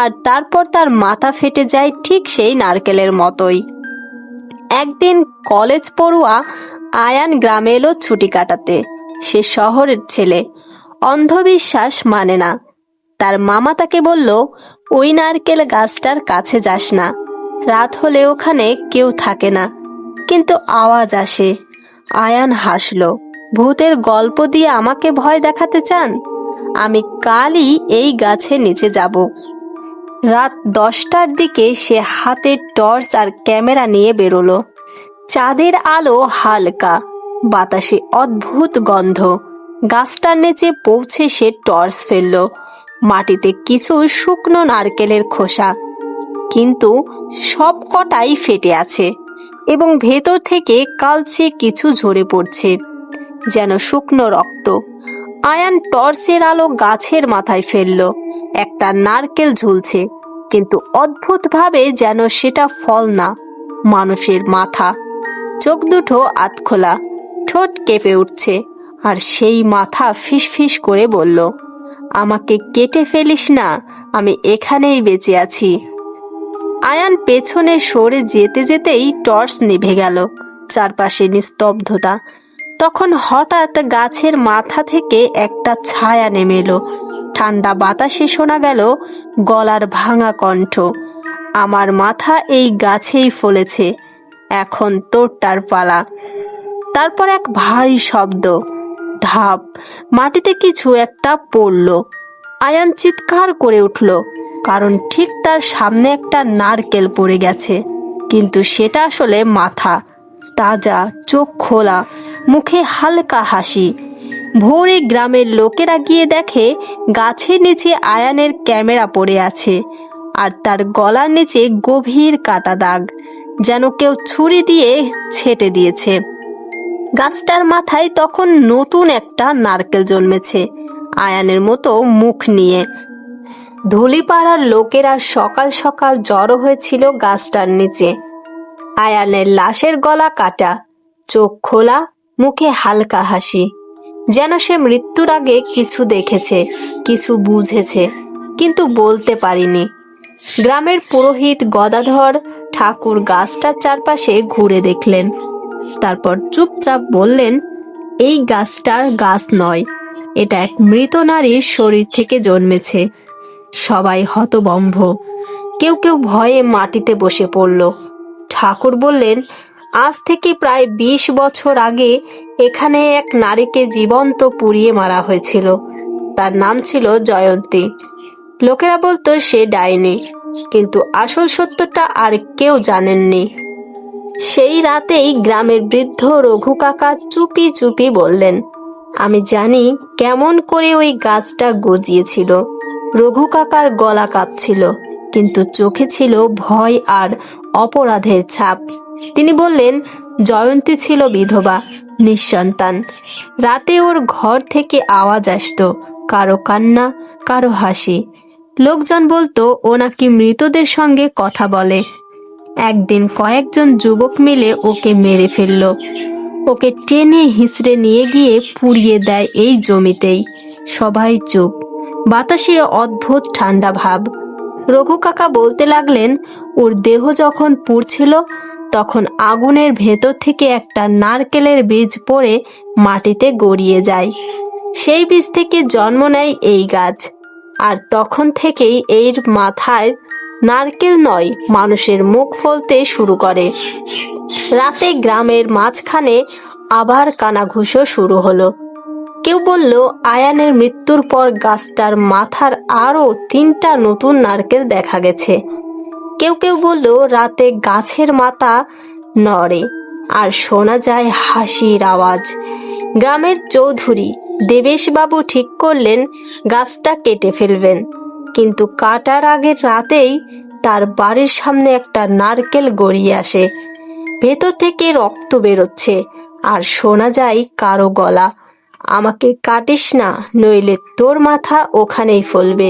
আর তারপর তার মাথা ফেটে যায় ঠিক সেই নারকেলের মতোই। একদিন কলেজ পড়ুয়া আয়ান গ্রামে এলো ছুটি কাটাতে। সে শহরের ছেলে, অন্ধবিশ্বাস মানে না। তার মামা তাকে বলল, ওই নারকেল গাছটার কাছে যাস না, রাত হলে ওখানে কেউ থাকে না, কিন্তু আওয়াজ আসে। আয়ান হাসলো, ভূতের গল্প দিয়ে আমাকে ভয় দেখাতে চান? আমি কালই এই গাছের নিচে যাব। রাত 10টার দিকে সে হাতে টর্চ আর ক্যামেরা নিয়ে বেরোলো। চাঁদের আলো হালকা, বাতাসে অদ্ভুত গন্ধ। গাছটার নিচে পৌঁছে সে টর্চ ফেললো। মাটিতে কিছু শুকনো নারকেলের খোসা, কিন্তু সব কটাই ফেটে আছে এবং ভেতর থেকে কালচে কিছু ঝরে পড়ছে, যেন শুকনো রক্ত। আয়ান টর্চের আলো গাছের মাথায় ফেললো। একটা নারকেল ঝুলছে, কিন্তু অদ্ভুতভাবে যেন সেটা ফল না, মানুষের মাথা। চোখ দুটো আধখোলা, ঠোঁট কেঁপে উঠছে, আর সেই মাথা ফিসফিস করে বলল, আমাকে কেটে ফেলিস না, আমি এখানেই বেঁচে আছি। আয়ান পেছনে সরে যেতে যেতেই টর্চ নিভে গেল। চারপাশে নিস্তব্ধতা। তখন হঠাৎ গাছের মাথা থেকে একটা ছায়া নেমে এলো। ঠান্ডা বাতাসে শোনা গেল গলার ভাঙা কণ্ঠ, আমার মাথা এই গাছেই ফলেছে, এখন তোরটার পালা। তারপর এক ভারী শব্দ, ধাপ, মাটিতে কিছু একটা পড়ল। আয়ান চিৎকার করে উঠল, কারণ ঠিক তার সামনে একটা নারকেল পড়ে গেছে, কিন্তু সেটা আসলে মাথা, তাজা, চোখ খোলা, মুখে হালকা হাসি। ভোরে গ্রামের লোকেরা গিয়ে দেখে গাছের নিচে আয়ানের ক্যামেরা পড়ে আছে, আর তার গলার নিচে গভীর কাটা দাগ, যেন কেউ ছুরি দিয়ে ছেটে দিয়েছে। গাছটার মাথায় তখন নতুন একটা নারকেল জন্মেছে, আয়ানের মতো মুখ নিয়ে। ধুলিপাড়ার লোকেরা সকাল সকাল জড়ো হয়েছিল গাছটার নিচে। আয়ানের লাশের গলা কাটা, চোখ খোলা, মুখে হালকা হাসি, যেন সে মৃত্যুর আগে কিছু দেখেছে, কিছু বুঝেছে, কিন্তু বলতে পারিনি। গ্রামের পুরোহিত গদাধর ঠাকুর গাছটার চারপাশে ঘুরে দেখলেন, তারপর চুপচাপ বললেন, এই গাছটার গাছ নয়, এটা এক মৃত নারীর শরীর থেকে জন্মেছে। সবাই হতবম্ব, কেউ কেউ ভয়ে মাটিতে বসে পড়ল। ঠাকুর বললেন, আজ থেকে প্রায় 20 বছর আগে এখানে এক নারীকে জীবন্ত পুড়িয়ে মারা হয়েছিল। তার নাম ছিল জয়ন্তী। লোকেরা বলতো সে ডাইনি, কিন্তু আসল সত্যটা আর কেউ জানেননি। সেই রাতেই গ্রামের বৃদ্ধ রঘু কাকা চুপি চুপি বললেন, আমি জানি কেমন করে ওই গাছটা গজিয়েছিল। রঘু কাকার গলা কাঁপছিল, কিন্তু চোখে ছিল ভয় আর অপরাধের ছাপ। তিনি বললেন, জয়ন্তী ছিল বিধবা, নিঃসন্তান। রাতে ওর ঘর থেকে আওয়াজ আসতো, কারো কান্না, কারো হাসি। লোকজন বলতো ও নাকি মৃতদের সঙ্গে কথা বলে। একদিন কয়েকজন যুবক মিলে ওকে মেরে ফেলল। ওকে টেনে হিঁচড়ে নিয়ে গিয়ে পুড়িয়ে দেয় এই জমিতেই। সবাই চুপ, বাতাসে অদ্ভুত ঠান্ডা ভাব। রঘু কাকা বলতে লাগলেন, ওর দেহ যখন পুড়ছিল তখন আগুনের ভেতর থেকে একটা নারকেলের বীজ পড়ে মাটিতে গড়িয়ে যায়। সেই বীজ থেকে জন্ম নেয় এই গাছ, আর তখন থেকেই এর মাথায় নারকেল নয়, মানুষের মুখ ফলতে শুরু করে। রাতে গ্রামের মাঝখানে আবার কানাঘুষো শুরু হলো। কেউ বলল, আয়ানের মৃত্যুর পর গাছটার মাথার আরো 3টা নতুন নারকেল দেখা গেছে। কেউ কেউ বলল, রাতে গাছের মাথা নড়ে আর শোনা যায় হাসির আওয়াজ। গ্রামের চৌধুরী দেবেশবাবু ঠিক করলেন গাছটা কেটে ফেলবেন, কিন্তু কাটার আগের রাতেই তার বাড়ির সামনে একটা নারকেল গড়িয়ে আসে। ভেতর থেকে রক্ত বেরোচ্ছে, আর শোনা যায় কারো গলা, আমাকে কাটিস না, নইলে তোর মাথা ওখানেই ফলবে।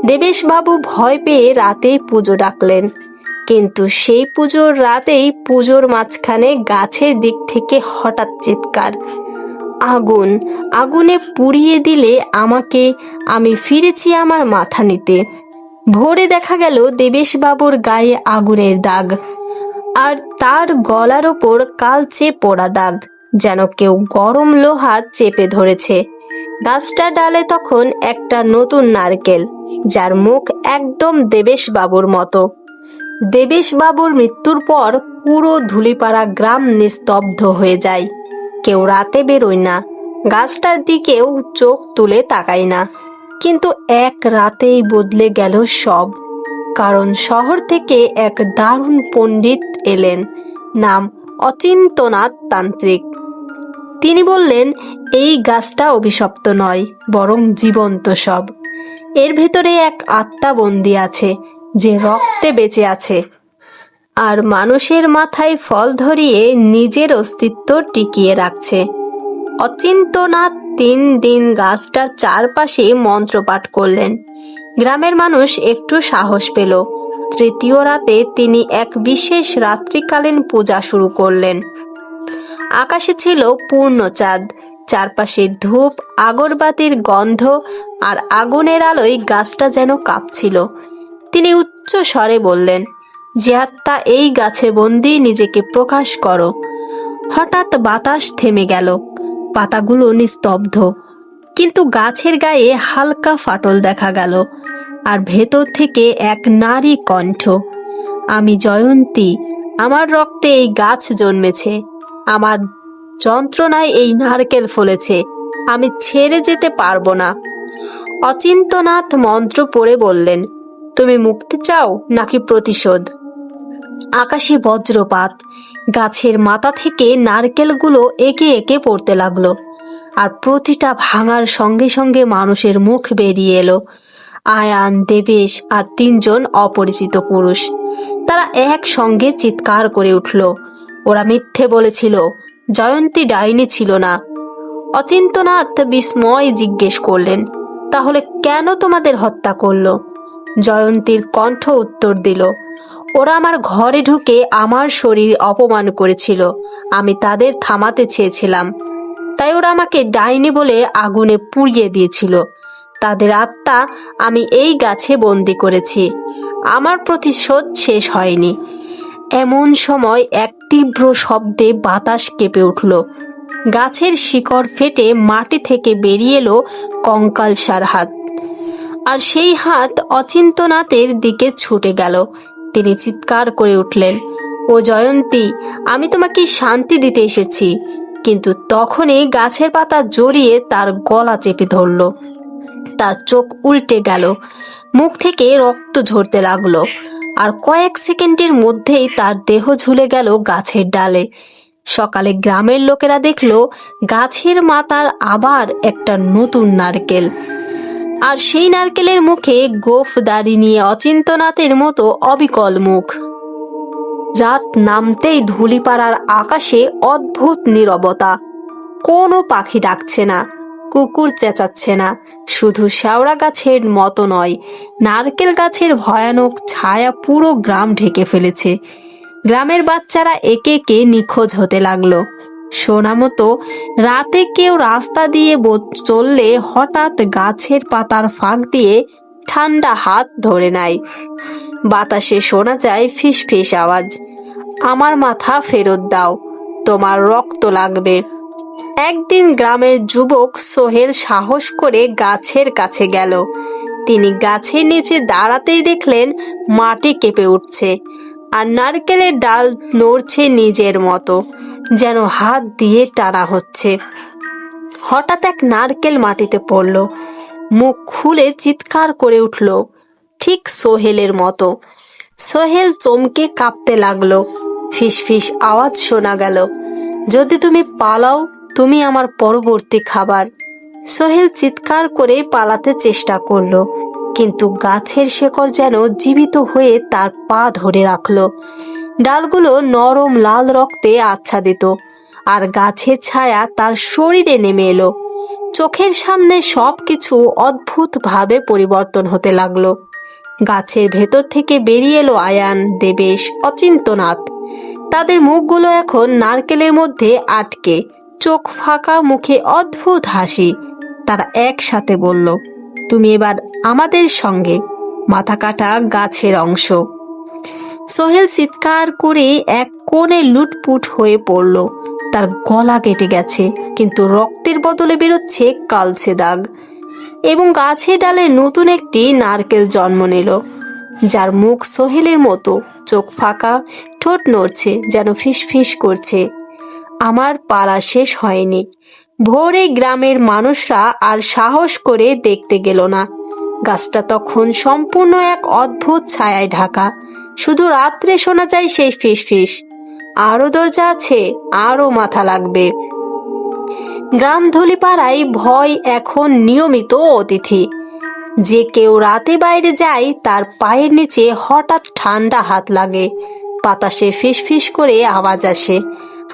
দেবেশবাবু ভয় পেয়ে রাতেই পুজো ডাকলেন। কিন্তু সেই পুজোর রাতেই পুজোর মাঝখানে গাছের দিক থেকে হঠাৎ চিৎকার, আগুন! আগুনে পুড়িয়ে দিলে আমাকে, আমি ফিরেছি আমার মাথা নিতে। ভোরে দেখা গেল দেবেশবাবুর গায়ে আগুনের দাগ, আর তার গলার ওপর কালচে পোড়া দাগ, যেন কেউ গরম লোহা চেপে ধরেছে। গাছটার ডালে তখন একটা নতুন নারকেল, যার মুখ একদম দেবেশবাবুর মতো। দেবেশবাবুর মৃত্যুর পর পুরো ধুলিপাড়া গ্রাম নিস্তব্ধ হয়ে যায়। কেউ রাতে বেরোয় না, গাছটার দিকেও চোখ তুলে তাকায় না। কিন্তু এক রাতেই বদলে গেল সব, কারণ শহর থেকে এক দারুণ পণ্ডিত এলেন, নাম অচিন্ত্যনাথ তান্ত্রিক। তিনি বললেন, এই গাছটা অভিশপ্ত নয়, বরং জীবন্ত সব। এর ভেতরে এক আত্মা বন্দী আছে, যে রক্তে বেঁচে আছে, আর মানুষের মাথায় ফল ধরিয়ে নিজের অস্তিত্ব টিকিয়ে রাখছে। অচিন্ত্যনাথ 3 দিন গাছটার চারপাশে মন্ত্রপাঠ করলেন। গ্রামের মানুষ একটু সাহস পেল। তৃতীয় রাতে তিনি এক বিশেষ রাত্রিকালীন পূজা শুরু করলেন। আকাশে ছিল পূর্ণ চাঁদ, চারপাশে ধূপ, আগরবাতির গন্ধ, আর আগুনের আলোয় গাছটা যেন কাঁপছিল। তিনি উচ্চ স্বরে বললেন, যে আত্মা এই গাছে বন্দি, নিজেকে প্রকাশ করো। হঠাৎ বাতাস থেমে গেল, পাতাগুলো নিস্তব্ধ, কিন্তু গাছের গায়ে হালকা ফাটল দেখা গেল, আর ভেতর থেকে এক নারী কণ্ঠ, আমি জয়ন্তী, আমার রক্তে এই গাছ জন্মেছে, আমার যন্ত্রণায় এই নারকেল ফলেছে, আমি ছেড়ে যেতে পারবো না। অচিন্ত্যনাথ মন্ত্র পড়ে বললেন, তুমি মুক্তি চাও নাকি প্রতিশোধ? আকাশে বজ্রপাত, গাছের মাথা থেকে নারকেলগুলো একে একে পড়তে লাগলো, আর প্রতিটা ভাঙার সঙ্গে সঙ্গে মানুষের মুখ বেরিয়ে এলো। আয়ান, দেবেশ আর 3 জন অপরিচিত পুরুষ। তারা একসঙ্গে চিৎকার করে উঠল, ওরা মিথ্যে বলেছিল, জয়ন্তী ডাইনি ছিল না। অচিন্ত্যনাথ বিস্ময় জিজ্ঞেস করলেন, তাহলে কেন তোমাদের হত্যা করলো? জয়ন্তীর কণ্ঠ উত্তর দিল, ওরা আমার ঘরে ঢুকে আমার শরীর অপমান করেছিল, আমি তাদের থামাতে চেয়েছিলাম, তাই ওরা আমাকে ডাইনি বলে আগুনে পুড়িয়ে দিয়েছিল। তাদের আত্মা আমি এই গাছে বন্দি করেছি, আমার প্রতিশোধ শেষ হয়নি। এমন সময় এক তীব্র শব্দে বাতাস কেঁপে উঠল, গাছের শিকড় ফেটে মাটি থেকে বেরিয়ে এলো কঙ্কালসার হাত, আর সেই হাত অচিন্ত্যনাথের দিকে ছুটে গেল। তিনি চিৎকার করে উঠলেন, ও জয়ন্তী, আমি তোমাকে শান্তি দিতে এসেছি। কিন্তু তখনই গাছের পাতা জড়িয়ে তার গলা চেপে ধরল। তার চোখ উল্টে গেল, মুখ থেকে রক্ত ঝরতে লাগলো, আর কয়েক সেকেন্ডের মধ্যেই তার দেহ ঝুলে গেল গাছের ডালে। সকালে গ্রামের লোকেরা দেখলো গাছের মাথার আবার একটা নতুন নারকেল, আর সেই নারকেলের মুখে গোঁফ দাড়ি নিয়ে অচিন্ত্যনাথের মতো অবিকল মুখ। রাত নামতেই ধুলিপাড়ার আকাশে অদ্ভুত নীরবতা। কোনো পাখি ডাকছে না, কুকুর চেঁচাচ্ছে না, শুধু শেওড়া গাছের মতো নয়, নারকেল গাছের ভয়ানক ছায়া পুরো গ্রাম ঢেকে ফেলেছে। গ্রামের বাচ্চারা একে একে নিখোঁজ হতে লাগলো। শোনা মতো রাতে কেউ রাস্তা দিয়ে চললে হঠাৎ গাছের পাতার ফাঁক দিয়ে ঠান্ডা হাত ধরে নেয়। বাতাসে শোনা যায় ফিস ফিস আওয়াজ, আমার মাথা ফেরত দাও, তোমার রক্ত লাগবে। একদিন গ্রামের যুবক সোহেল সাহস করে গাছের কাছে গেল। তিনি গাছের নিচে দাঁড়াতেই দেখলেন মাটি কেঁপে উঠছে, আর নারকেলের ডাল নড়ছে নিজের মতো, যেন হাত দিয়ে টানা হচ্ছে। হঠাৎ এক নারকেল মাটিতে পড়ল, মুখ খুলে চিৎকার করে উঠল, ঠিক সোহেলের মতো। সোহেল চমকে কাঁপতে লাগলো, ফিসফিস আওয়াজ শোনা গেল, যদি তুমি পালাও, তুমি আমার পরবর্তী খাবার। সোহেল চিৎকার করে পালাতে চেষ্টা করলো, কিন্তু গাছের শেকড় যেন জীবিত হয়ে তার পা ধরে রাখলো। ডালগুলো নরম লাল রক্তে আচ্ছাদিত, আর গাছের ছায়া তার শরীরে নেমে এলো। চোখের সামনে সবকিছু অদ্ভুতভাবে পরিবর্তন হতে লাগলো। গাছের ভেতর থেকে বেরিয়ে এলো আয়ান, দেবেশ, অচিন্ত্যনাথ। তাদের মুখগুলো এখন নারকেলের মধ্যে আটকে, চোখ ফাঁকা, মুখে অদ্ভুত হাসি। তারা একসাথে বলল, তুমি এবার আমাদের সঙ্গে। মাথা কাটা গাছের অংশ। সোহেল চিৎকার করে এক কোণে লুটপুট হয়ে পড়ল। তার গলা কেটে গেছে, কিন্তু রক্তের বদলে বেরোচ্ছে কালচে দাগ। এবং গাছের ডালে নতুন একটি নারকেল জন্ম নিল, যার মুখ সোহেলের মতো, চোখ ফাঁকা, ঠোঁট নড়ছে, যেন ফিসফিস করছে। আমার পালা শেষ হয়নি। ভোরে গ্রামের মানুষরা আর সাহস করে দেখতে গেল না। গাছটা তখন সম্পূর্ণ এক অদ্ভুত ছায়ায় ঢাকা। শুধু রাত্রে শোনা যায় সেই ফিসফিস, আরো দরজা আছে, আরো মাথা লাগবে। গ্রাম ধলিপাড়ায় ভয় এখন নিয়মিত অতিথি। যে কেউ রাতে বাইরে যায়, তার পায়ের নিচে হঠাৎ ঠান্ডা হাত লাগে। বাতাসে ফিসফিস করে আওয়াজ আসে,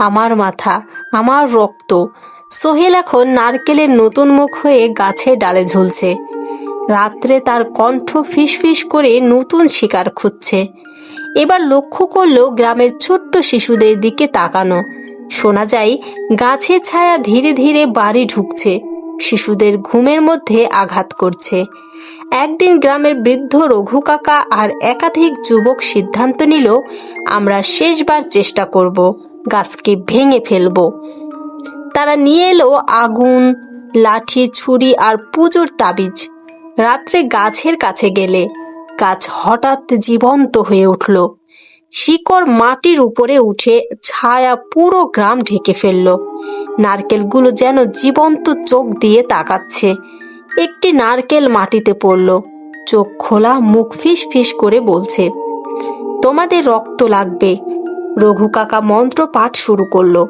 আমার মাথা, আমার রক্ত। সোহেল এখন নারকেলের নতুন মুখ হয়ে গাছের ডালে ঝুলছে। রাত্রে তার কণ্ঠ ফিসফিস করে নতুন শিকার খুঁজছে। এবার লক্ষ্য করলো গ্রামের ছোট্ট শিশুদের দিকে তাকানো। শোনা যায় গাছের ছায়া ধীরে ধীরে বাড়ি ঢুকছে, শিশুদের ঘুমের মধ্যে আঘাত করছে। একদিন গ্রামের বৃদ্ধ রঘু কাকা আর একাধিক যুবক সিদ্ধান্ত নিল, আমরা শেষবার চেষ্টা করব, গাছকে ভেঙে ফেলব। তারা নিয়ে এলো আগুন, লাঠি, ছুরি আর পুজোর তাবিজ। রাত্রে গাছের কাছে গেলে গাছ হঠাৎ জীবন্ত হয়ে উঠল। শিকড় মাটির উপরে উঠে ছায়া পুরো গ্রাম ঢেকে ফেলল। নারকেলগুলো যেন জীবন্ত চোখ দিয়ে তাকাচ্ছে। একটি নারকেল মাটিতে পড়ল, চোখ খোলা, মুখ ফিস ফিস করে বলছে, তোমাদের রক্ত লাগবে। রঘু কাকা মন্ত্র পাঠ শুরু করলো।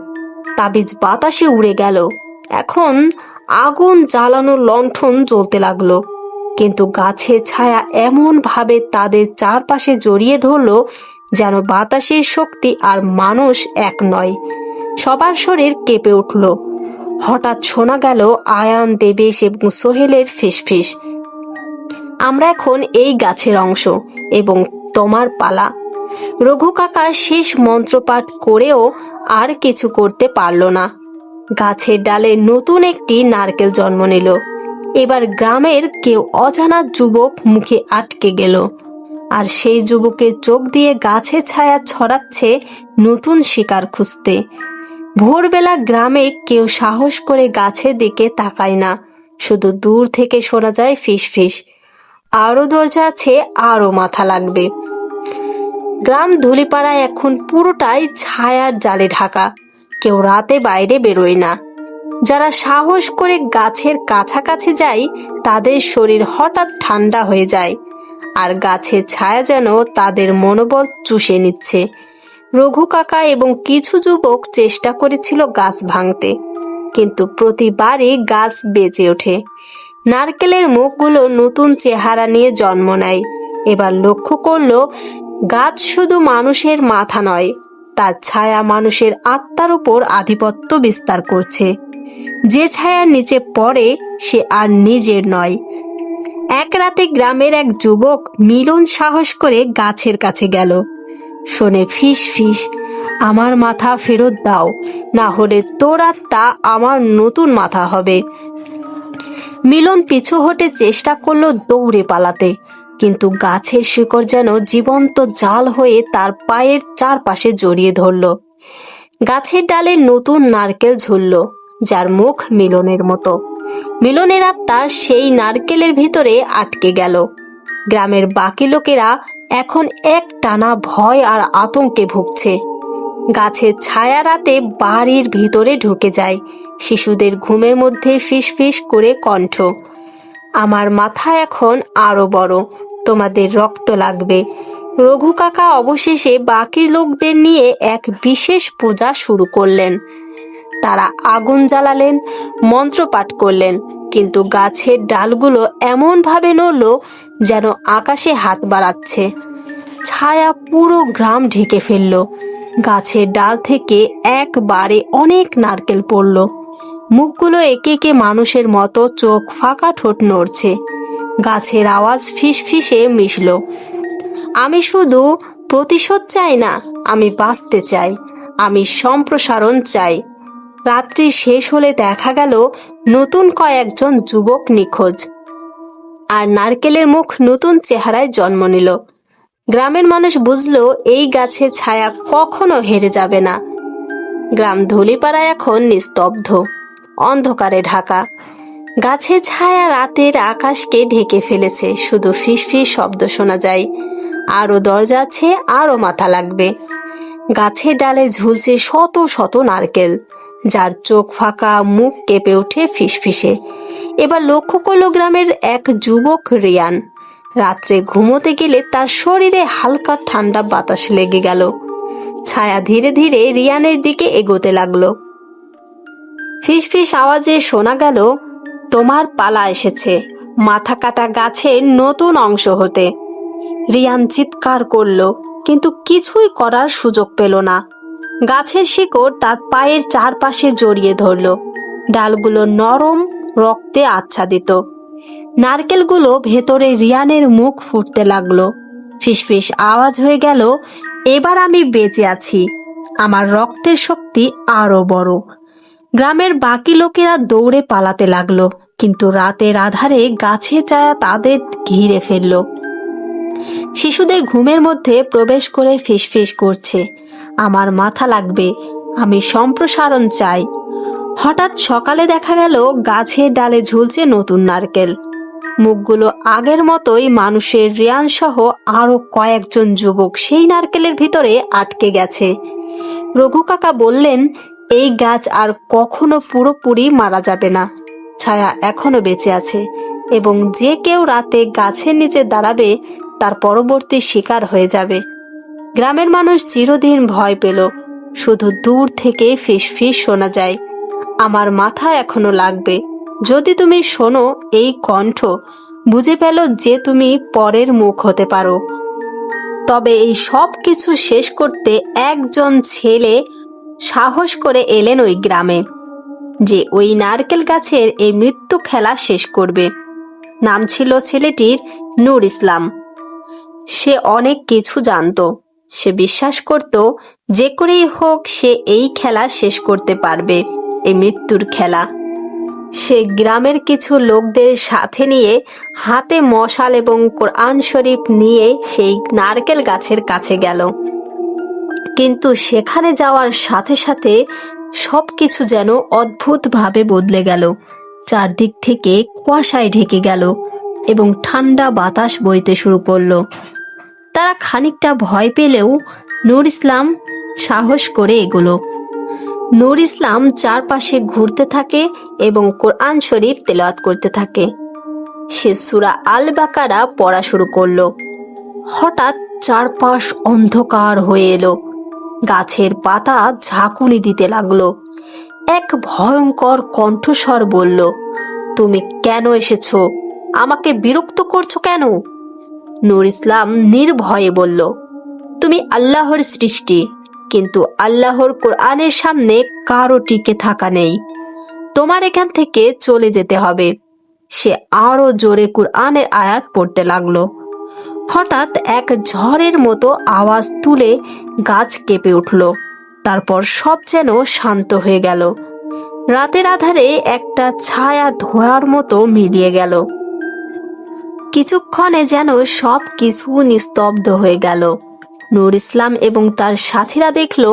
তাবিজ বাতাসে উড়ে গেল। এখন আগুন জ্বালানো লণ্ঠন জ্বলতে লাগলো, কিন্তু গাছের ছায়া এমন ভাবে তাদের চারপাশে জড়িয়ে ধরল, যেন বাতাসের শক্তি আর মানুষ এক নয়। সবার শরীর কেঁপে উঠল। হঠাৎ শোনা গেল আয়ান, দেবেশ এবং সোহেলের ফিসফিস, আমরা এখন এই গাছের অংশ এবং তোমার পালা। রঘু কাকা শেষ মন্ত্রপাঠ করেও আর কিছু করতে পারল না। গাছের ডালে নতুন একটি নারকেল জন্ম নিল। এবার গ্রামের কেউ অজানা যুবক মুখে আটকে গেল, আর সেই যুবকের চোখ দিয়ে গাছের ছায়া ছড়াচ্ছে নতুন শিকার খুঁজতে। ভোরবেলা গ্রামে কেউ সাহস করে গাছের দিকে তাকায় না, শুধু দূর থেকে শোনা যায় ফিসফিস, আরো দরজা আছে, আরো মাথা লাগবে। গ্রাম ধুলিপাড়া এখন পুরোটাই ছায়ার জালে ঢাকা। কেউ রাতে বাইরে বেরোয় না। যারা সাহস করে গাছের কাছাকাছি যায়, তাদের শরীর হঠাৎ ঠান্ডা হয়ে যায়, আর গাছের ছায়া যেন তাদের মনোবল চুষে নিচ্ছে। রঘু কাকা এবং কিছু যুবক চেষ্টা করেছিল গাছ ভাঙতে, কিন্তু প্রতিবারই গাছ বেঁচে ওঠে। নারকেলের মুখগুলো নতুন চেহারা নিয়ে জন্ম নেয়। এবার লক্ষ্য করলো, গাছ শুধু মানুষের মাথা নয়, তার ছায়া মানুষের আত্মার উপর আধিপত্য বিস্তার করছে। যে ছায়ার নিচে পড়ে, সে আর নিজের নয়। এক রাতে গ্রামের এক যুবক মিলন সাহস করে গাছের কাছে গেল। শোনে ফিস ফিস, আমার মাথা ফেরত দাও, না হলে তোর আত্মা আমার নতুন মাথা হবে। মিলন পিছু হটে চেষ্টা করলো দৌড়ে পালাতে, কিন্তু গাছের শিকড় যেন জীবন্ত জাল হয়ে তার পায়ের চারপাশে জড়িয়ে ধরল। গাছের ডালে নতুন নারকেল ঝুলল, যার মুখ মিলনের মতো। মিলনের আত্মা সেই নারকেলের ভিতরে আটকে গেল। গ্রামের বাকি লোকেরা এখন এক টানা ভয় আর আতঙ্কে ভুগছে। গাছের ছায়া রাতে বাড়ির ভিতরে ঢুকে যায়। শিশুদের ঘুমের মধ্যে ফিসফিস করে কণ্ঠ, আমার মাথা এখন আরো বড়, তোমাদের রক্ত লাগবে। রঘু কাকা অবশেষে বাকি লোকদের নিয়ে এক বিশেষ পূজা শুরু করলেন। তারা আগুন জ্বালালেন, মন্ত্রপাঠ করলেন, কিন্তু গাছের ডালগুলো এমন ভাবে নড়ল যেন আকাশে হাত বাড়াচ্ছে। ছায়া পুরো গ্রাম ঢেকে ফেলল। গাছের ডাল থেকে একবারে অনেক নারকেল পড়ল। মুখগুলো একে একে মানুষের মতো, চোখ ফাঁকা, ঠোঁট নড়ছে। গাছের আওয়াজ ফিসফিসে মিশল, আমি শুধু প্রতিশোধ চাই না, আমি বাঁচতে চাই, আমি সম্প্রসারণ চাই। রাত্রি শেষ হলে দেখা গেল নতুন কয়েকজন যুবক নিখোঁজ, আর নারকেলের মুখ নতুন চেহারায় জন্ম নিল। গ্রামের মানুষ বুঝলো এই গাছের ছায়া কখনো হেরে যাবে না। গ্রাম ধুলিপাড়ায় এখন নিস্তব্ধ, অন্ধকারে ঢাকা। গাছের ছায়া রাতের আকাশকে ঢেকে ফেলেছে, শুধু ফিসফিস শব্দ শোনা যায়। আরো দরজা আছে, আরো মাথা লাগবে। গাছের ডালে ঝুলছে শত শত নারকেল, যার চোখ ফাঁকা, মুখ কেঁপে ওঠে ফিসফিসে। এবার লক্ষ্য করল গ্রামের এক যুবক রিয়ান। রাত্রে ঘুমোতে গেলে তার শরীরে হালকা ঠান্ডা বাতাস লেগে গেল। ছায়া ধীরে ধীরে রিয়ানের দিকে এগোতে লাগলো। ফিসফিস আওয়াজে শোনা গেল, তোমার পালা এসেছে মাথা কাটা গাছের নতুন অংশ হতে। রিয়ান চিৎকার করল, কিন্তু কিছুই করার সুযোগ পেল না। গাছের শিকড় তার পায়ের চারপাশে জড়িয়ে ধরল, ডালগুলো নরম, রক্তে আচ্ছাদিত। নারকেলগুলো ভেতরে রিয়ানের মুখ ফুটতে লাগলো। ফিসফিস আওয়াজ হয়ে গেল, এবার আমি বেঁচে আছি, আমার রক্তের শক্তি আরো বড়। গ্রামের বাকি লোকেরা দৌড়ে পালাতে লাগলো, কিন্তু রাতের আধারে গাছের ছায়া তাদের ঘিরে ফেলল। শিশুদের ঘুমের মধ্যে প্রবেশ করে ফিসফিস করছে, আমার মাথা লাগবে, আমি সম্প্রসারণ চাই। হঠাৎ সকালে দেখা গেল গাছের ডালে ঝুলছে নতুন নারকেল। মুখগুলো আগের মতোই মানুষের। রিয়ান সহ আরো কয়েকজন যুবক সেই নারকেলের ভিতরে আটকে গেছে। রঘু কাকা বললেন, এই গাছ আর কখনো পুরোপুরি মারা যাবে না, ছায়া এখনো বেঁচে আছে, এবং যে কেউ রাতে গাছের নিচে দাঁড়াবে তার পরবর্তী শিকার হয়ে যাবে। গ্রামের মানুষ চিরদিন ভয় পেল, শুধু দূর থেকে ফিসফিস শোনা যায়, আমার মাথা এখনো লাগবে। যদি তুমি শোনো এই কণ্ঠ, বুঝে পেল যে তুমি পরের মুখ হতে পারো। তবে এই সব কিছু শেষ করতে একজন ছেলে সাহস করে এলেন ওই গ্রামে, যে ওই নারকেল গাছের এই মৃত্যু খেলা শেষ করবে। নাম ছিল ছেলেটির নূর ইসলাম। সে অনেক কিছু জানতো, সে বিশ্বাস করত যে করেই হোক সে এই খেলা শেষ করতে পারবে, এই মৃত্যুর খেলা। সে গ্রামের কিছু লোকদের সাথে নিয়ে হাতে মশাল এবং কোরআন শরীফ নিয়ে সেই নারকেল গাছের কাছে গেল। কিন্তু সেখানে যাওয়ার সাথে সাথে সবকিছু যেন অদ্ভুতভাবে বদলে গেল। চারদিক থেকে কুয়াশায় ঢেকে গেল এবং ঠান্ডা বাতাস বইতে শুরু করলো। তারা খানিকটা ভয় পেলেও নূর ইসলাম সাহস করে এগোলো। নূর ইসলাম চারপাশে ঘুরতে থাকে এবং কোরআন শরীফ তেলাওয়াত করতে থাকে। সে সূরা আল বাকারা পড়া শুরু করলো। হঠাৎ চারপাশ অন্ধকার হয়ে এলো, গাছের পাতা ঝাঁকুনি দিতে লাগলো। এক ভয়ঙ্কর কণ্ঠস্বর বলল, তুমি কেন এসেছো? আমাকে বিরক্ত করছো কেন? নূর ইসলাম নির্ভয়ে বলল, তুমি আল্লাহর সৃষ্টি, কিন্তু আল্লাহর কোরআনের সামনে কারো টিকে থাকা নেই, তোমার এখান থেকে চলে যেতে হবে। সে আরো জোরে কোরআনের আয়াত পড়তে লাগলো। হঠাৎ এক ঝড়ের মতো আওয়াজ তুলে গাছ কেঁপে উঠল। তারপর সব যেন শান্ত হয়ে গেল। রাতের আধারে একটা ছায়া ধোঁয়ার মতো মিলিয়ে গেল। কিছুক্ষণে যেন সব কিছু নিস্তব্ধ হয়ে গেল। নূর ইসলাম এবং তার সাথীরা দেখল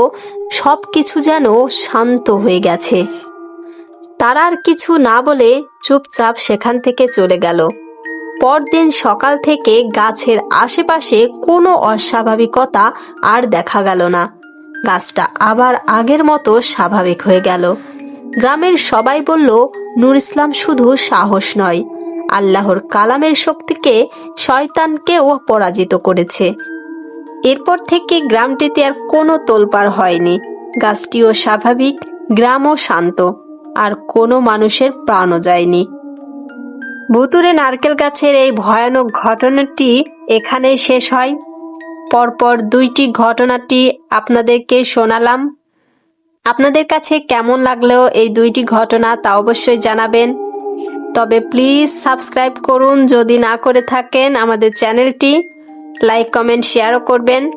সব কিছু যেন শান্ত হয়ে গেছে। তারা আর কিছু না বলে চুপচাপ সেখান থেকে চলে গেল। পরদিন সকাল থেকে গাছের আশেপাশে কোনো অস্বাভাবিকতা আর দেখা গেল না। গাছটা আবার আগের মতো স্বাভাবিক হয়ে গেল। গ্রামের সবাই বলল, নূর ইসলাম শুধু সাহস নয়, আল্লাহর কালামের শক্তিকে, শয়তানকেও পরাজিত করেছে। এরপর থেকে গ্রামটিতে আর কোনো তোলপাড় হয়নি। গাছটিও স্বাভাবিক, গ্রামও শান্ত, আর কোনো মানুষের প্রাণও যায়নি। ভুতুরে নারকেল গাছের এই ভয়ানক ঘটনাটি এখানেই শেষ হয়। পরপর দুইটি ঘটনাটি আপনাদেরকে শোনালাম। আপনাদের কাছে কেমন লাগলো এই দুইটি ঘটনা তা অবশ্যই জানাবেন। তবে প্লিজ সাবস্ক্রাইব করুন যদি না করে থাকেন আমাদের চ্যানেলটি। লাইক কমেন্ট শেয়ারও করবেন।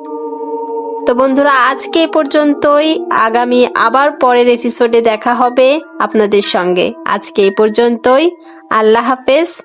তো বন্ধুরা, আজকে এ পর্যন্তই। আগামী আবার পরের এপিসোডে দেখা হবে আপনাদের সঙ্গে। আজকে এই পর্যন্তই। আল্লাহ হাফেজ।